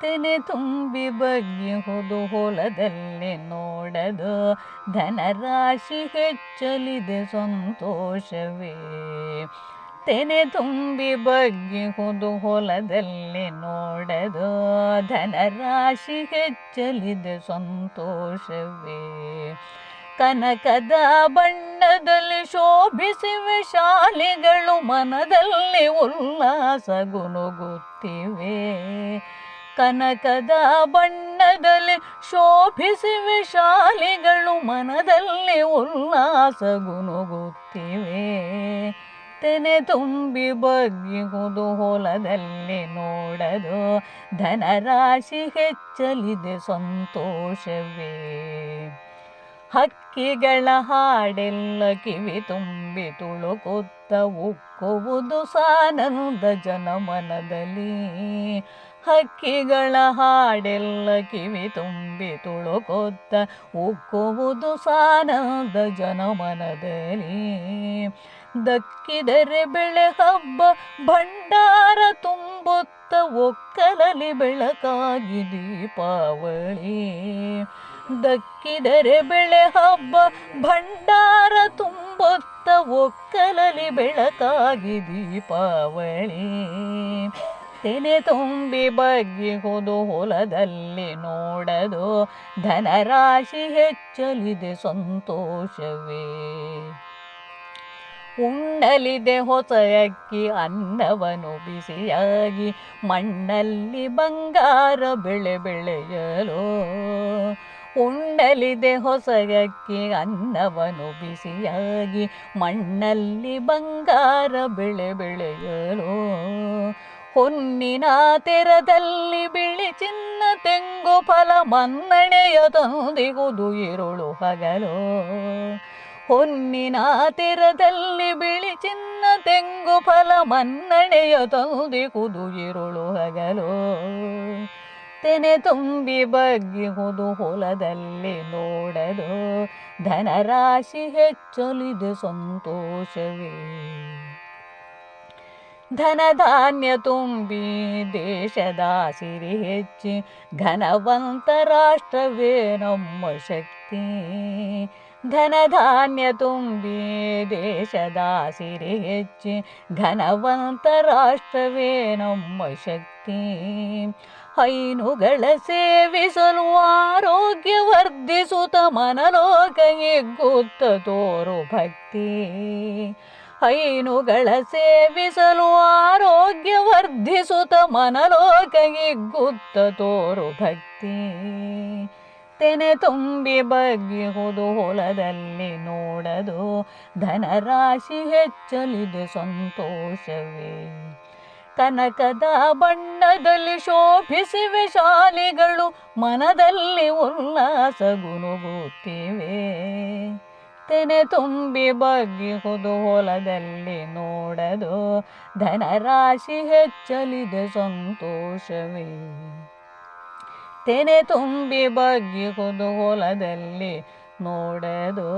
ತೆನೆ ತುಂಬಿ ಬಗ್ಗಿಹುದು ಹೊಲದಲ್ಲಿ ನೋಡದು ಧನರಾಶಿ ಹೆಚ್ಚಲಿದೆ ಸಂತೋಷವೇ. ತೆನೆ ತುಂಬಿ ಬಗ್ಗಿಹುದು ಹೊಲದಲ್ಲಿ ನೋಡದು ಧನರಾಶಿ ಹೆಚ್ಚಲಿದೆ ಸಂತೋಷವೇ. ಕನಕದ ಬಣ್ಣದಲ್ಲಿ ಶೋಭಿಸಿವೆ ಶಾಲೆಗಳು ಮನದಲ್ಲಿ ಉಲ್ಲಾಸ ಗುನುಗುತ್ತಿವೆ. ಕನಕದ ಬಣ್ಣದಲ್ಲಿ ಶೋಭಿಸಿವೆ ಶಾಲೆಗಳು ಮನದಲ್ಲಿ ಉಲ್ಲಾಸ ಗುನುಗುತ್ತಿವೆ. ತೆನೆ ತುಂಬಿ ಬಗ್ಗಿಹುದು ಹೊಲದಲ್ಲಿ ನೋಡದು ಧನರಾಶಿ ಹೆಚ್ಚಲಿದೆ ಸಂತೋಷವೇ. ಹಕ್ಕಿಗಳ ಹಾಡೆಲ್ಲ ಕಿವಿ ತುಂಬಿ ತುಳುಕುತ್ತ ಉಕ್ಕುವುದು ಸಾನಂದ ಜನಮನದಲ್ಲಿ. ಹಕ್ಕಿಗಳ ಹಾಡೆಲ್ಲ ಕಿವಿ ತುಂಬಿ ತುಳುಕುತ್ತ ಉಕ್ಕುವುದು ಸಾನಂದ ಜನಮನದಲ್ಲಿ. ದಕ್ಕಿದರೆ ಬೆಳೆ ಹಬ್ಬ ಭಂಡಾರ ತುಂಬುತ್ತ ಒಕ್ಕಲಲ್ಲಿ ಬೆಳಕಾಗಿ ದೀಪಾವಳಿ. ದಕ್ಕಿದರೆ ಬೆಳೆ ಹಬ್ಬ ಭಂಡಾರ ತುಂಬುತ್ತ ಒಕ್ಕಲಲ್ಲಿ ಬೆಳಕಾಗಿ ದೀಪಾವಳಿ. ತೆನೆ ತುಂಬಿ ಬಗ್ಗಿಹುದು ಹೊಲದಲ್ಲಿ ನೋಡದು ಧನರಾಶಿ ಹೆಚ್ಚಲಿದೆ ಸಂತೋಷವೇ. ಉಣ್ಣಲಿದೆ ಹೊಸ ಅಕ್ಕಿ ಅನ್ನವನ್ನು ಬಿಸಿಯಾಗಿ ಮಣ್ಣಲ್ಲಿ ಬಂಗಾರ ಬೆಳೆ ಬೆಳೆಯಲು. ಉಣ್ಣಲಿದೆ ಹೊಸ ಅಕ್ಕಿ ಅನ್ನವನ್ನು ಬಿಸಿಯಾಗಿ ಮಣ್ಣಲ್ಲಿ ಬಂಗಾರ ಬೆಳೆ ಬೆಳೆಯಲು. ಹೊನ್ನಿನ ತೆರದಲ್ಲಿ ಬಿಳಿ ಚಿನ್ನ ತೆಂಗು ಫಲ ಮನ್ನಣೆಯ ತಂದಿಗುದು ಇರುಳು ಹಗಲು. ಹೊನ್ನಿನ ತೆರದಲ್ಲಿ ಬಿಳಿ ಚಿನ್ನ ತೆಂಗು ಫಲ ಮನ್ನಣೆಯ ತಂದಿಗುದು ಇರುಳು ಹಗಲು. ತೆನೆ ತುಂಬಿ ಬಗ್ಗಿಹುದು ಹೊಲದಲ್ಲಿ ನೋಡದು ಧನರಾಶಿ ಹೆಚ್ಚಲಿದೆ ಸಂತೋಷವೇ. ಧನಧಾನ್ಯ ತುಂಬಿ ದೇಶದ ಸಿರಿ ಹೆಚ್ಚಿ ಘನವಂತ ರಾಷ್ಟ್ರವೇ ನಮ್ಮ ಶಕ್ತಿ. ಧನಧಾನ್ಯ ತುಂಬಿ ದೇಶದ ಸಿರಿ ಹೆಚ್ಚಿ ಘನವಂತ ರಾಷ್ಟ್ರವೇ ನಮ್ಮ ಶಕ್ತಿ. ಹೈನುಗಳ ಸೇವಿಸಲು ಆರೋಗ್ಯ ವರ್ಧಿಸುತ್ತ ಮನಲೋಕ ಹಿಗ್ಗುತ್ತ ತೋರು ಭಕ್ತಿ. ಹೈನುಗಳ ಸೇವಿಸಲು ಆರೋಗ್ಯ ವರ್ಧಿಸುತ್ತ ಮನಲೋಕ ಹಿಗ್ಗುತ್ತ ತೋರು ಭಕ್ತಿ. ತೆನೆ ತುಂಬಿ ಬಗ್ಗಿಹುದು ಹೊಲದಲ್ಲಿ ನೋಡದು ಧನರಾಶಿ ಹೆಚ್ಚಲಿದೆ ಸಂತೋಷವೇ. ಕನಕದ ಬಣ್ಣದಲ್ಲಿ ಶೋಭಿಸಿವೆ ಶಾಲೆಗಳು ಮನದಲ್ಲಿ ಉಲ್ಲಾಸ ಗುನುಗುತ್ತಿವೆ. ತೆನೆ ತುಂಬಿ ಬಗ್ಗಿಹುದು ಹೊಲದಲ್ಲಿ ನೋಡದು ಧನರಾಶಿ ಹೆಚ್ಚಲಿದೆ ಸಂತೋಷವೇ. ತೆನೆ ತುಂಬಿ ಬಗ್ಗಿಹುದು ಹೊಲದಲ್ಲಿ ನೋಡದು